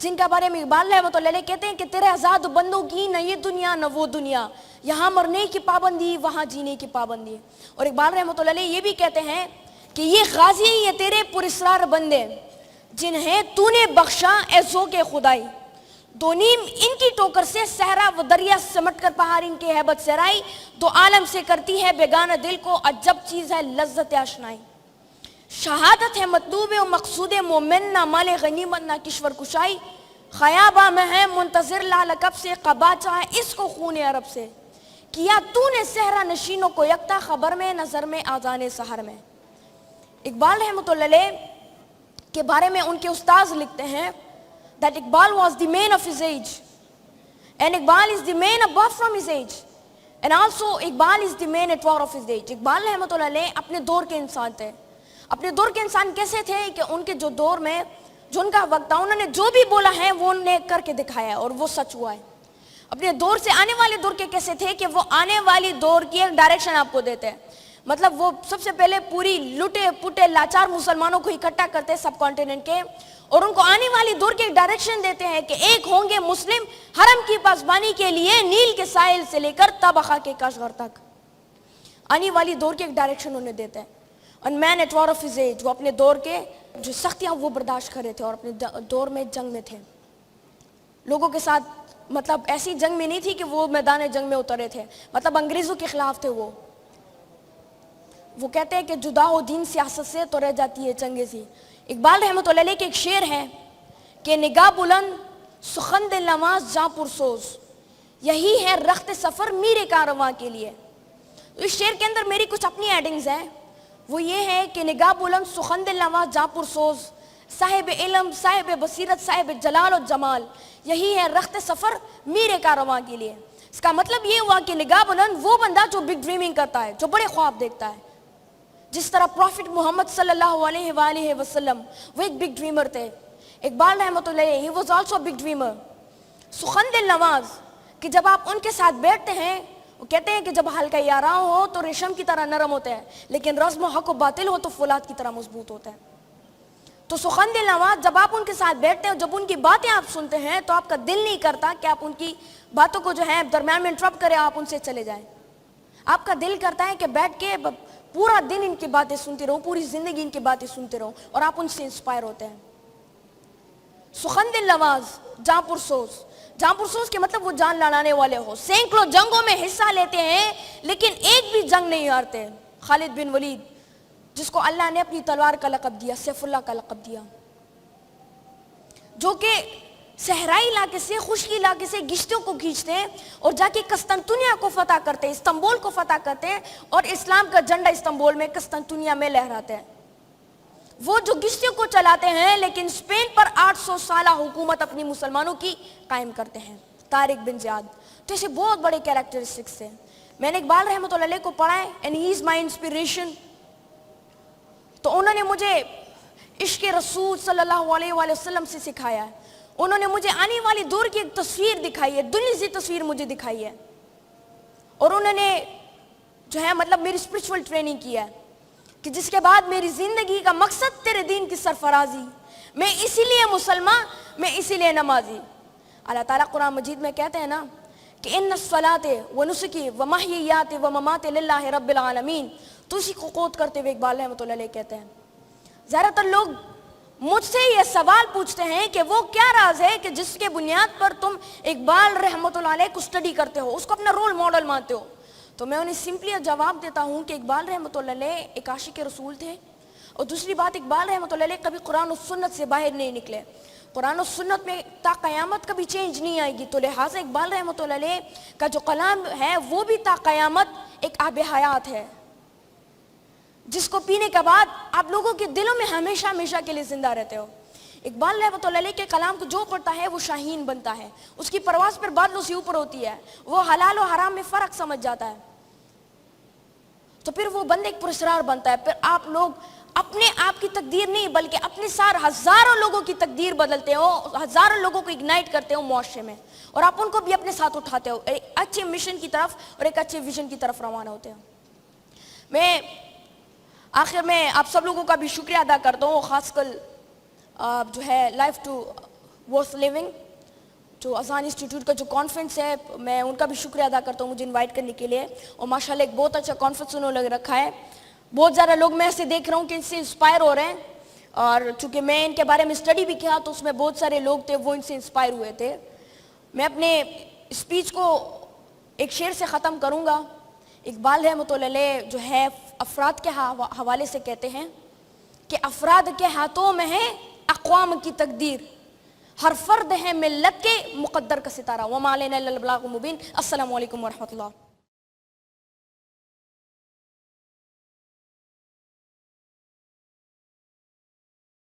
جن کا بارے میں اقبال رحمۃ اللہ علیہ کہتے ہیں کہ تیرے آزاد بندوں کی نہ یہ دنیا نہ وہ دنیا، یہاں مرنے کی پابندی وہاں جینے کی پابندی. اور اقبال رحمۃ اللہ علیہ یہ بھی کہتے ہیں کہ یہ غازی یہ تیرے پراسرار بندے جنہیں تو نے بخشا اے ذوق خدائی، دو نیم ان کی ٹوکر سے صحرا و دریا سمٹ کر پہاڑ ان کی ہیبت سرائی، دو عالم سے کرتی ہے بیگانہ دل کو عجب چیز ہے لذت آشنائی. شہادت ہے مطلوب و مقصود مومن، نہ مال غنیمت نہ کشور کشائی، خیابہ میں ہے منتظر لالکب سے قبا چاہے اس کو خون عرب سے، کیا تو نے صحرا نشینوں کو یکتا خبر میں نظر میں آذان سحر میں. اقبال رحمۃ اللہ علیہ کے بارے میں ان کے استاذ لکھتے ہیں that Iqbal was the man of his age and Iqbal is the man above from his age and also Iqbal is the man at war of his age. Iqbal رحمۃ اللہ علیہ اپنے دور کے انسان تھے. اپنے دور کے انسان کیسے تھے کہ ان کے جو دور میں جو ان کا وقت تھا انہوں نے جو بھی بولا ہے وہ انہوں نے کر کے دکھایا ہے اور وہ سچ ہوا ہے. اپنے دور سے آنے والے دور کے کیسے تھے کہ وہ آنے والی دور کی ایک ڈائریکشن آپ کو دیتے ہیں. مطلب وہ سب سے پہلے پوری لٹے پٹے لاچار مسلمانوں کو اکٹھا کرتے سب کانٹیننٹ کے اور ان کو آنے والی دور کی ایک ڈائریکشن دیتے ہیں کہ ایک ہوں گے مسلم حرم کی پاسبانی کے لیے نیل کے ساحل سے لے کر تبخا کے کاشغر تک. آنے والی دور کی ایک ڈائریکشن انہیں دیتے ہیں. And man at war of his age، وہ اپنے دور کے جو سختیاں وہ برداشت کر رہے تھے اور اپنے دور میں جنگ میں تھے لوگوں کے ساتھ. مطلب ایسی جنگ میں نہیں تھی کہ وہ میدان جنگ میں اترے تھے، مطلب انگریزوں کے خلاف تھے. وہ کہتے ہیں کہ جدا ہو دین سیاست سے تو رہ جاتی ہے چنگیزی. اقبال رحمۃ اللہ علیہ کے ایک شعر ہے کہ نگاہ بلند سخن دل نواز جاں پرسوز، یہی ہے رخت سفر میرے کارواں کے لیے. اس شعر کے اندر میری کچھ اپنی ایڈنگز ہیں. وہ یہ ہے کہ نگاہ بلند سخن دل نواز جاں پرسوز، صاحب علم صاحب بصیرت صاحب جلال و جمال، یہی ہے رخت سفر میرے کارواں کے لیے. اس کا مطلب یہ ہوا کہ نگاہ بلند وہ بندہ جو بگ ڈریمنگ کرتا ہے، جو بڑے خواب دیکھتا ہے. جس طرح پروفٹ محمد صلی اللہ علیہ وآلہ وسلم وہ ایک بگ ڈریمر تھے. اقبال رحمۃ اللہ علیہ he was also a big dreamer. سخن دل نواز کہ جب آپ ان کے ساتھ بیٹھتے ہیں وہ کہتے ہیں کہ جب حلقہ یاراں ہو تو ریشم کی طرح نرم ہوتا ہے، لیکن رزم و حق و باطل ہو تو فولاد کی طرح مضبوط ہوتا ہے. تو سخن دل نواز جب آپ ان کے ساتھ بیٹھتے ہیں جب ان کی باتیں آپ سنتے ہیں تو آپ کا دل نہیں کرتا کہ آپ ان کی باتوں کو جو ہے درمیان میں انٹرپٹ کریں، آپ ان سے چلے جائیں. آپ کا دل کرتا ہے کہ بیٹھ کے پورا دن ان کی باتیں سنتے رہو، پوری زندگی ان کی باتیں سنتے رہو اور آپ ان سے انسپائر ہوتے ہیں. سخن دل نواز جاں پرسوز، جاں پرسوز کے مطلب وہ جان لڑانے والے ہو. سینکڑوں جنگوں میں حصہ لیتے ہیں لیکن ایک بھی جنگ نہیں ہارتے. خالد بن ولید جس کو اللہ نے اپنی تلوار کا لقب دیا، سیف اللہ کا لقب دیا، جو کہ صحرائی علاقے سے خشکی علاقے سے گشتوں کو کھینچتے ہیں اور جا کے قسطنطنیہ کو فتح کرتے ہیں، استنبول کو فتح کرتے ہیں اور اسلام کا جھنڈا استنبول میں قسطنطنیہ میں لہراتے ہیں. وہ جو گشتوں کو چلاتے ہیں لیکن اسپین پر 800 سالہ حکومت اپنی مسلمانوں کی قائم کرتے ہیں. طارق بن زیاد تو ایسے بہت بڑے کیریکٹرسٹکس ہیں. میں نے اقبال رحمۃ اللہ علیہ کو پڑھا ہے and he is my inspiration. تو انہوں نے مجھے عشق رسول صلی اللہ علیہ وآلہ وسلم سے سکھایا ہے. انہوں نے مجھے آنے والی دور کی ایک تصویر دکھائی ہے، دنیا سی تصویر مجھے دکھائی ہے. اور انہوں نے جو ہے مطلب میری اسپرچول ٹریننگ کی ہے کہ جس کے بعد میری زندگی کا مقصد تیرے دین کی سرفرازی، میں اسی لیے مسلمان، میں اسی لیے نمازی. اللہ تعالیٰ قرآن مجید میں کہتے ہیں نا کہ ان الصلاۃ ونسکی ومحییات وممات للہ رب العالمین. تو اسی کو قوت کرتے ہوئے اقبال رحمۃ اللہ علیہ کہتے ہیں زیادہ تر لوگ مجھ سے یہ سوال پوچھتے ہیں کہ وہ کیا راز ہے کہ جس کے بنیاد پر تم اقبال رحمۃ اللہ علیہ کو اسٹڈی کرتے ہو، اس کو اپنا رول ماڈل مانتے ہو. تو میں انہیں سمپلی جواب دیتا ہوں کہ اقبال رحمۃ اللہ علیہ ایک عاشق رسول تھے. اور دوسری بات، اقبال رحمۃ اللہ علیہ کبھی قرآن و سنت سے باہر نہیں نکلے. قرآن و سنت میں تا قیامت کبھی چینج نہیں آئے گی. تو لہٰذا اقبال رحمۃ اللہ علیہ کا جو کلام ہے وہ بھی تا قیامت ایک آب حیات ہے جس کو پینے کے بعد آپ لوگوں کے دلوں میں ہمیشہ ہمیشہ کے لیے زندہ رہتے ہو. اقبال رحمۃ اللہ علیہ کے کلام کو جو پڑھتا ہے وہ شاہین بنتا ہے، اس کی پرواز پر بادلوں سے اوپر ہوتی ہے، وہ حلال و حرام میں فرق سمجھ جاتا ہے. تو پھر وہ بندے ایک پراسرار بنتا ہے. پھر آپ لوگ اپنے آپ کی تقدیر نہیں بلکہ اپنے ساتھ ہزاروں لوگوں کی تقدیر بدلتے ہو، ہزاروں لوگوں کو اگنائٹ کرتے ہو معاشرے میں، اور آپ ان کو بھی اپنے ساتھ اٹھاتے ہو، ایک اچھے مشن کی طرف اور ایک اچھے ویژن کی طرف روانہ ہوتے ہو. میں آخر میں آپ سب لوگوں کا بھی شکریہ ادا کرتا ہوں، خاص کر جو ہے لائف ٹو worth living. جو اذان انسٹیٹیوٹ کا جو کانفرنس ہے میں ان کا بھی شکریہ ادا کرتا ہوں مجھے انوائٹ کرنے کے لیے, اور ماشاءاللہ ایک بہت اچھا کانفرنس انہوں نے رکھا ہے. بہت زیادہ لوگ میں ایسے دیکھ رہا ہوں کہ ان سے انسپائر ہو رہے ہیں, اور چونکہ میں ان کے بارے میں اسٹڈی بھی کیا تو اس میں بہت سارے لوگ تھے وہ ان سے انسپائر ہوئے تھے. میں اپنے اسپیچ کو ایک شعر سے ختم کروں گا. اقبال رحمۃ اللہ علیہ جو ہے افراد کے حوالے سے کہتے ہیں کہ افراد کے ہاتھوں میں ہے اقوام کی تقدیر, ہر فرد ہے ملت کے مقدر کا ستارہ. وما علینا الا البلاغ المبین. السلام علیکم ورحمۃ اللہ.